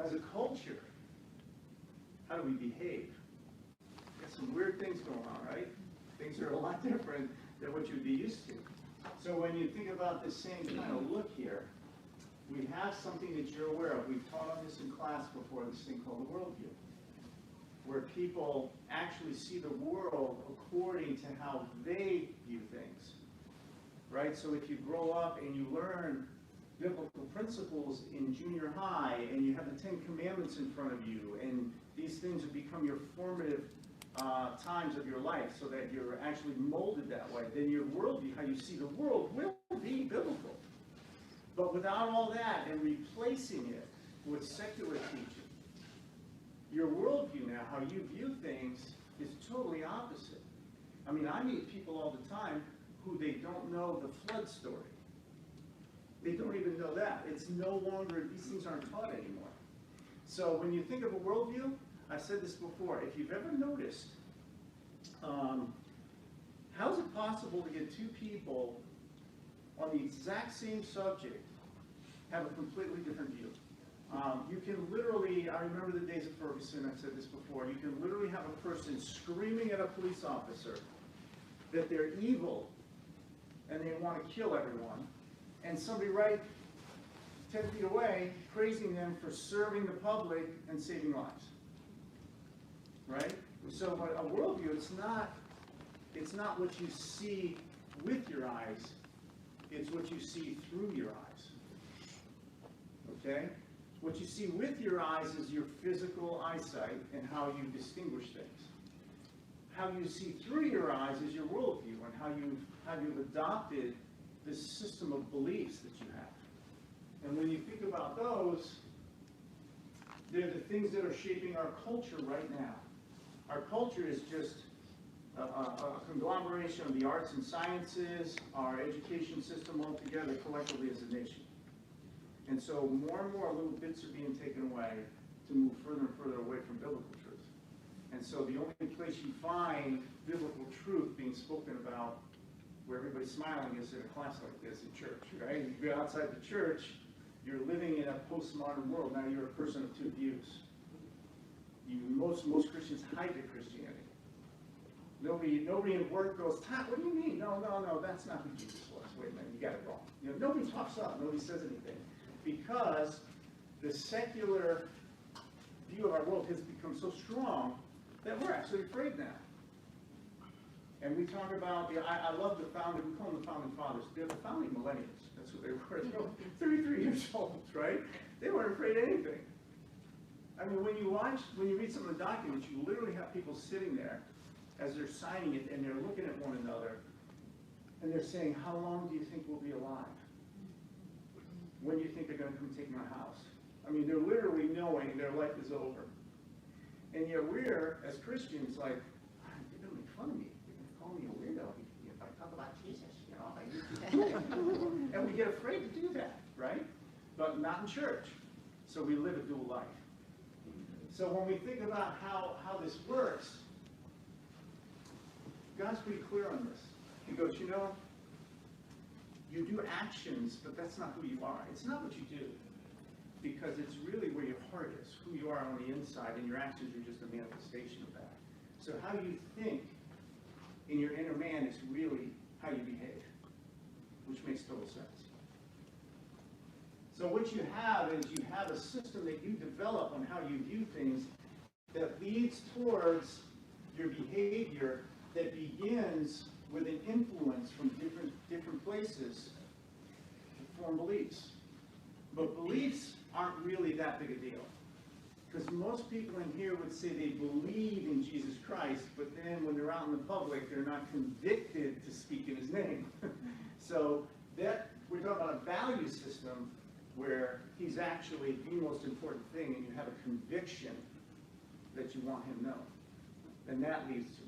as a culture, how do we behave? Got some weird things going on, right? Things are a lot different than what you'd be used to. So when you think about this same kind of look here, we have something that you're aware of. We've taught on this in class before, this thing called the worldview, where people actually see the world according to how they view things, right? So if you grow up and you learn biblical principles in junior high, and you have the 10 Commandments in front of you, and these things have become your formative times of your life, so that you're actually molded that way, then your worldview, how you see the world, will be biblical. But without all that and replacing it with secular teaching, your worldview now, how you view things, is totally opposite. I mean, I meet people all the time who they don't know the flood story. They don't even know that. It's no longer, these things aren't taught anymore. So when you think of a worldview, I've said this before, if you've ever noticed, how is it possible to get two people on the exact same subject have a completely different view? You can literally, I remember the days of Ferguson, I've said this before, you can literally have a person screaming at a police officer that they're evil and they want to kill everyone, and somebody right 10 feet away praising them for serving the public and saving lives. Right? So a worldview, it's not what you see with your eyes, it's what you see through your eyes. Okay? What you see with your eyes is your physical eyesight and how you distinguish things. How you see through your eyes is your worldview and how you've adopted this system of beliefs that you have. And when you think about those, they're the things that are shaping our culture right now. Our culture is just a conglomeration of the arts and sciences, our education system altogether, collectively as a nation. And so more and more little bits are being taken away to move further and further away from biblical truth. And so the only place you find biblical truth being spoken about where everybody's smiling is in a class like this in church, right? You go outside the church, you're living in a postmodern world. Now you're a person of two views. Most Christians hide their Christianity. Nobody in work goes, Todd, what do you mean? No, that's not who Jesus was. Wait a minute, you got it wrong. Nobody talks up, nobody says anything. Because the secular view of our world has become so strong that we're actually afraid now. And we talk about, I love the founding, we call them the founding fathers. They're the founding millennials. That's what they were. They were 33 years old, right? They weren't afraid of anything. I mean, when you read some of the documents, you literally have people sitting there as they're signing it, and they're looking at one another, and they're saying, how long do you think we'll be alive? When do you think they're going to come take my house? I mean, they're literally knowing their life is over. And yet we're, as Christians, like, they're going to make fun of me. They're going to call me a weirdo if I talk about Jesus, And we get afraid to do that, right? But not in church. So we live a dual life. So when we think about how this works, God's pretty clear on this. He goes, you do actions, but that's not who you are. It's not what you do. Because it's really where your heart is, who you are on the inside, and your actions are just a manifestation of that. So how you think in your inner man is really how you behave, which makes total sense. So what you have is you have a system that you develop on how you view things that leads towards your behavior that begins with an influence from different places to form beliefs. But beliefs aren't really that big a deal. Because most people in here would say they believe in Jesus Christ, but then when they're out in the public, they're not convicted to speak in his name. So that we're talking about a value system where he's actually the most important thing, and you have a conviction that you want him known. And that leads to